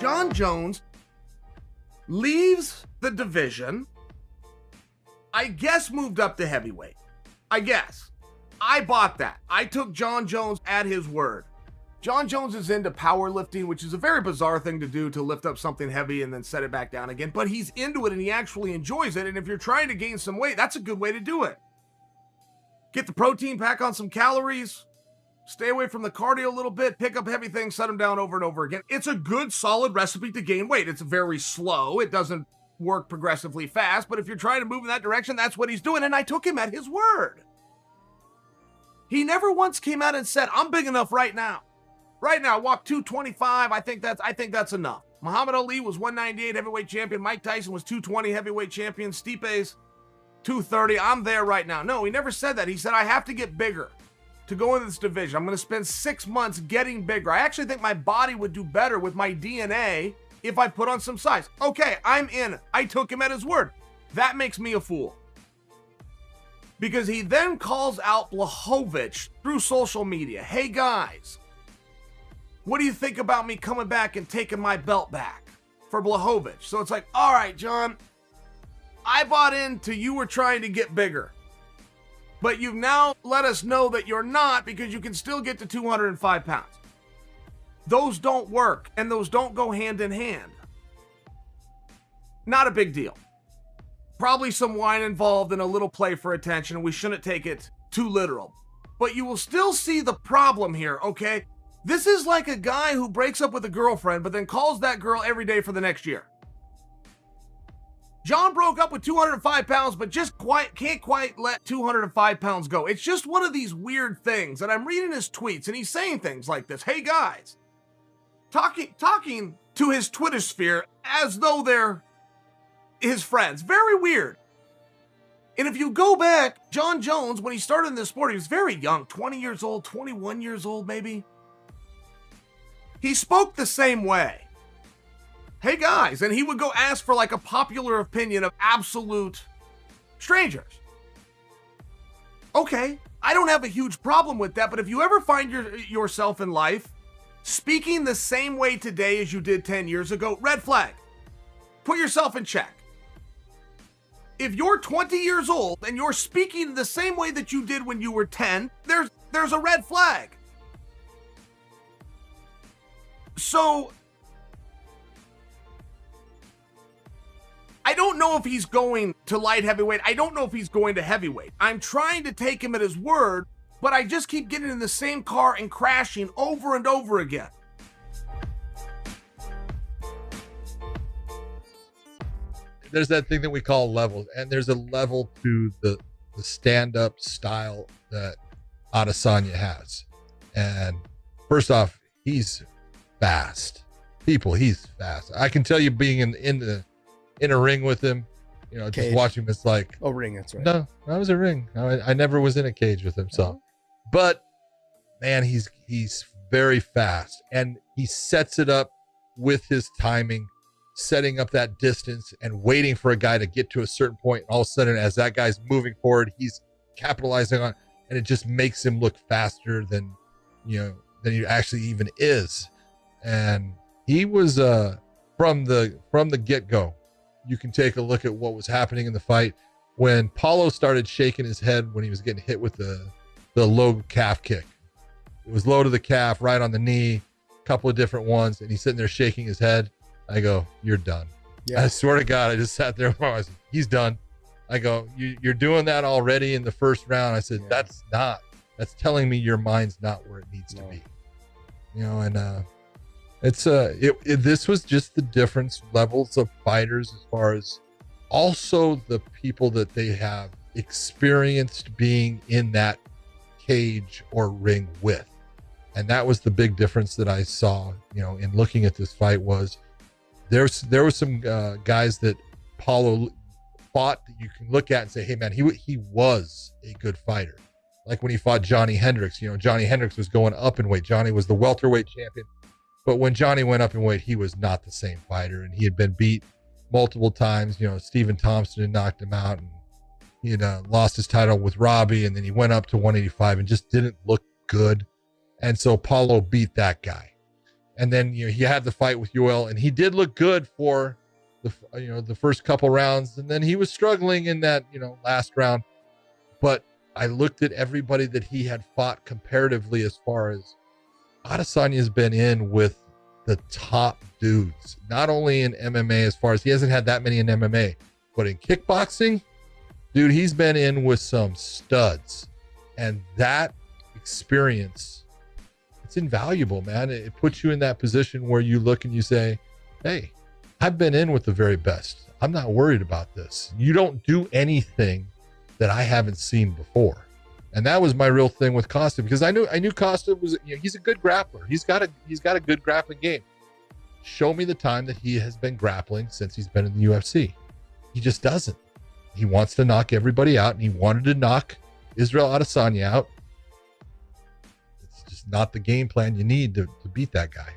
Jon Jones leaves the division, I guess moved up to heavyweight. I guess. I bought that. I took Jon Jones at his word. Jon Jones is into powerlifting, which is a very bizarre thing to do, to lift up something heavy and then set it back down again, but he's into it and he actually enjoys it. And if you're trying to gain some weight, that's a good way to do it. Get the protein, pack on some calories, stay away from the cardio a little bit, pick up heavy things, set them down over and over again. It's a good, solid recipe to gain weight. It's very slow. It doesn't work progressively fast, but if you're trying to move in that direction, that's what he's doing. And I took him at his word. He never once came out and said, I'm big enough right now. Right now, walk 225. I think that's enough. Muhammad Ali was 198 heavyweight champion. Mike Tyson was 220 heavyweight champion. Stipe's 230. I'm there right now. No, he never said that. He said, I have to get bigger to go into this division. I'm going to spend 6 months getting bigger. I actually think my body would do better with my DNA if I put on some size. Okay, I'm in. I took him at his word. That makes me a fool. Because he then calls out Blachowicz through social media. Hey guys, what do you think about me coming back and taking my belt back for Blachowicz? So it's like, all right, John, I bought into you were trying to get bigger, but you've now let us know that you're not, because you can still get to 205 pounds. Those don't work, and those don't go hand in hand. Not a big deal. Probably some wine involved and a little play for attention, and we shouldn't take it too literal. But you will still see the problem here, okay? This is like a guy who breaks up with a girlfriend, but then calls that girl every day for the next year. John broke up with 205 pounds, but just can't quite let 205 pounds go. It's just one of these weird things, and I'm reading his tweets, and he's saying things like this. Hey guys, talking to his Twitter sphere as though they're his friends. Very weird. And if you go back, Jon Jones, when he started in this sport, he was very young, 20 years old, 21 years old maybe. He spoke the same way. Hey guys, and he would go ask for like a popular opinion of absolute strangers. Okay, I don't have a huge problem with that, but if you ever find yourself in life speaking the same way today as you did 10 years ago, red flag. Put yourself in check. If you're 20 years old and you're speaking the same way that you did when you were 10, there's a red flag. So I don't know if he's going to light heavyweight. I don't know if he's going to heavyweight. I'm trying to take him at his word, but I just keep getting in the same car and crashing over and over again. There's that thing that we call levels, and there's a level to the stand-up style that Adesanya has. And first off, he's fast. He's fast. I can tell you, being in a ring with him, you know, Cage. just watching him, it's like, Oh, ring, that's right. no, that was a ring. I never was in a cage with him. So, but man, he's very fast, and he sets it up with his timing, setting up that distance and waiting for a guy to get to a certain point. And all of a sudden, as that guy's moving forward, he's capitalizing on, and it just makes him look faster than he actually even is. And he was from the get-go. You can take a look at what was happening in the fight when Paulo started shaking his head when he was getting hit with the low calf kick. It was low to the calf, right on the knee, a couple of different ones, and he's sitting there shaking his head. I go, you're done. Yeah. I swear to God, I just sat there with my eyes. He's done. I go, you're doing that already in the first round. I said, yeah. That's telling me your mind's not where it needs to be. You know, and this was just the different levels of fighters, as far as also the people that they have experienced being in that cage or ring with. And that was the big difference that I saw, you know, in looking at this fight. Was there were some guys that Paulo fought that you can look at and say, hey man, he was a good fighter. Like when he fought Johnny Hendricks, you know, Johnny Hendricks was going up in weight. Johnny was the welterweight champion. But when Johnny went up in weight, he was not the same fighter, and he had been beat multiple times. You know, Stephen Thompson had knocked him out, and he had lost his title with Robbie, and then he went up to 185 and just didn't look good. And so Paulo beat that guy. And then he had the fight with Yoel, and he did look good for the first couple rounds, and then he was struggling in that last round. But I looked at everybody that he had fought comparatively, as far as Adesanya's been in with the top dudes, not only in MMA, as far as he hasn't had that many in MMA, but in kickboxing, dude, he's been in with some studs. And that experience, it's invaluable, man. It puts you in that position where you look and you say, hey, I've been in with the very best. I'm not worried about this. You don't do anything that I haven't seen before. And that was my real thing with Costa, because I knew Costa was, he's a good grappler. He's got a good grappling game. Show me the time that he has been grappling since he's been in the UFC. He just doesn't. He wants to knock everybody out, and he wanted to knock Israel Adesanya out. It's just not the game plan you need to beat that guy.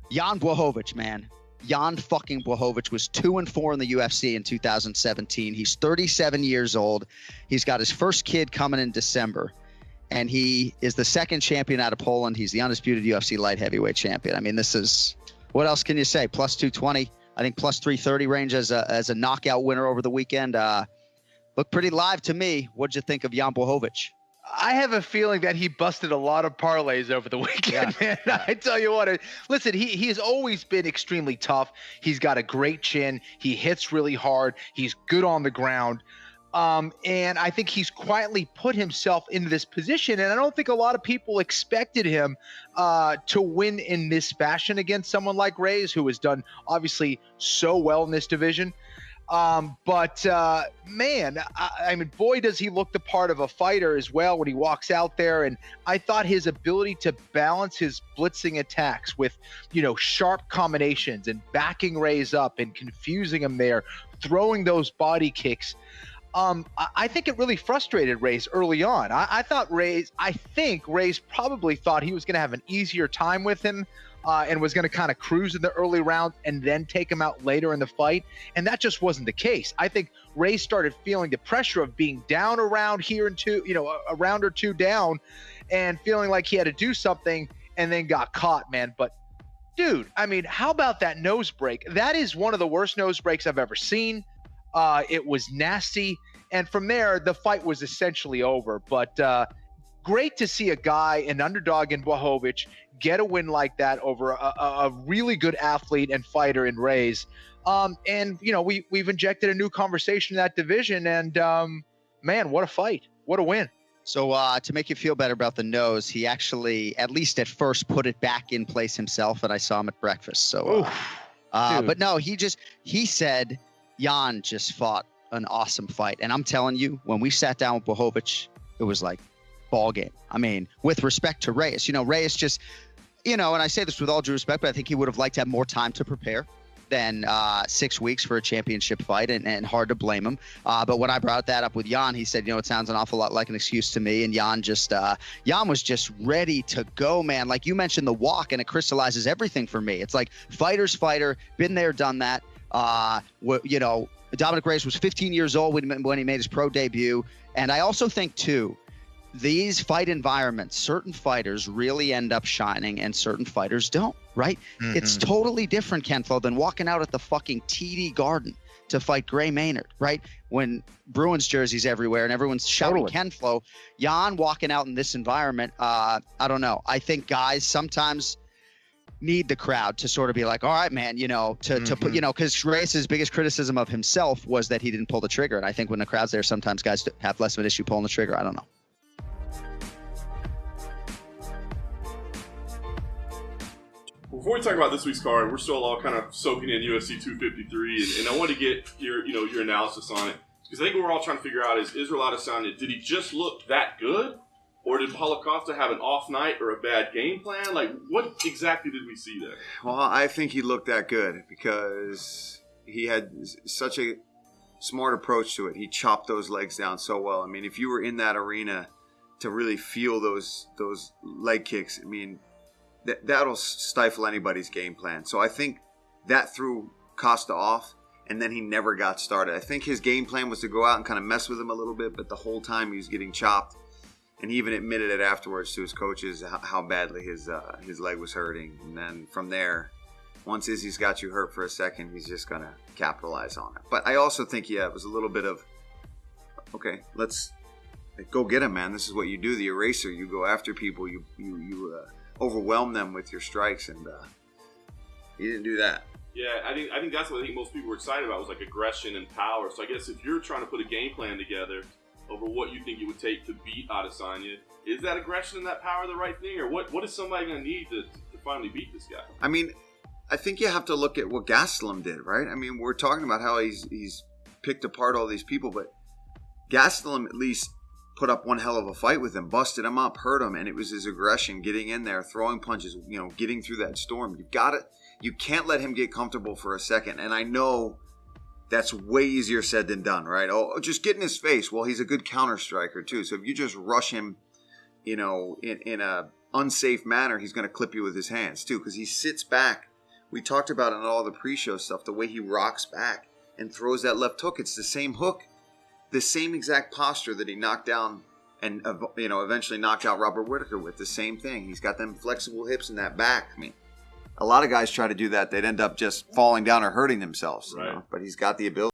Jan Blachowicz, man. Jan fucking Blachowicz was 2-4 in the UFC in 2017. He's 37 years old. He's got his first kid coming in December, and he is the second champion out of Poland. He's the undisputed UFC light heavyweight champion. I mean, this is, what else can you say? Plus 220, I think plus 330 range as a knockout winner over the weekend. Looked pretty live to me. What'd you think of Jan Blachowicz? I have a feeling that he busted a lot of parlays over the weekend, man. I tell you what, listen, he has always been extremely tough. He's got a great chin. He hits really hard. He's good on the ground. And I think he's quietly put himself into this position. And I don't think a lot of people expected him to win in this fashion against someone like Reyes, who has done obviously so well in this division. But man, I mean, boy, does he look the part of a fighter as well when he walks out there. And I thought his ability to balance his blitzing attacks with, sharp combinations and backing Reyes up and confusing him there, throwing those body kicks. I think it really frustrated Reyes early on. I think Reyes probably thought he was going to have an easier time with him. And was going to kind of cruise in the early rounds and then take him out later in the fight. And that just wasn't the case. I think Ray started feeling the pressure of being down around here and a round or two down, and feeling like he had to do something, and then got caught, man. But dude, I mean, how about that nose break? That is one of the worst nose breaks I've ever seen. It was nasty. And from there, the fight was essentially over. But great to see a guy, an underdog in Blachowicz, get a win like that over a really good athlete and fighter in Reyes. And we've injected a new conversation in that division, and man, what a fight, what a win. So to make you feel better about the nose, he actually, at least at first, put it back in place himself, and I saw him at breakfast. So but no, he said Jan just fought an awesome fight. And I'm telling you, when we sat down with Blachowicz, it was like ball game. I mean, with respect to Reyes, Reyes just, and I say this with all due respect, but I think he would have liked to have more time to prepare than 6 weeks for a championship fight, and hard to blame him. But when I brought that up with Jan, he said, it sounds an awful lot like an excuse to me. And Jan was just ready to go, man. Like you mentioned the walk, and it crystallizes everything for me. It's like fighter's fighter, been there, done that. Dominic Reyes was 15 years old when he made his pro debut. And I also think too, these fight environments, certain fighters really end up shining and certain fighters don't, right? Mm-hmm. It's totally different, Kenflo, than walking out at the fucking TD Garden to fight Gray Maynard, right? When Bruins jerseys everywhere and everyone's shouting Kenflo. Jan walking out in this environment, I don't know. I think guys sometimes need the crowd to sort of be like, all right, man, to put, because Reyes' biggest criticism of himself was that he didn't pull the trigger. And I think when the crowd's there, sometimes guys have less of an issue pulling the trigger. I don't know. Before we talk about this week's card, we're still all kind of soaking in UFC 253, and I want to get your analysis on it, because I think what we're all trying to figure out is Israel Adesanya, did he just look that good, Or did Paulo Costa have an off night or a bad game plan? Like, what exactly did we see there? Well, I think he looked that good because he had such a smart approach to it. He chopped those legs down so well. I mean, if you were in that arena to really feel those leg kicks, I mean, that'll stifle anybody's game plan. So I think that threw Costa off, and then he never got started. I think his game plan was to go out and kind of mess with him a little bit, but the whole time he was getting chopped. And he even admitted it afterwards to his coaches how badly his leg was hurting. And then from there, once Izzy's got you hurt for a second, he's just going to capitalize on it. But I also think, it was a little bit of, okay, let's go get him, man. This is what you do, the eraser. You go after people. You overwhelm them with your strikes, and he didn't do that. Yeah, I think that's what I think most people were excited about was like aggression and power. So I guess if you're trying to put a game plan together over what you think it would take to beat Adesanya, is that aggression and that power the right thing, or what is somebody going to need to finally beat this guy? I mean, I think you have to look at what Gastelum did, right? I mean, we're talking about how he's picked apart all these people, but Gastelum at least put up one hell of a fight with him, busted him up, hurt him, and it was his aggression, getting in there, throwing punches, getting through that storm. You can't let him get comfortable for a second, and I know that's way easier said than done, right? Oh, just get in his face. Well, he's a good counter striker too. So if you just rush him, in a unsafe manner, he's going to clip you with his hands too, because he sits back. We talked about it in all the pre-show stuff, the way he rocks back and throws that left hook. It's the same hook, the same exact posture that he knocked down and eventually knocked out Robert Whittaker with. The same thing. He's got them flexible hips and that back. I mean, a lot of guys try to do that. They'd end up just falling down or hurting themselves. Right. But he's got the ability.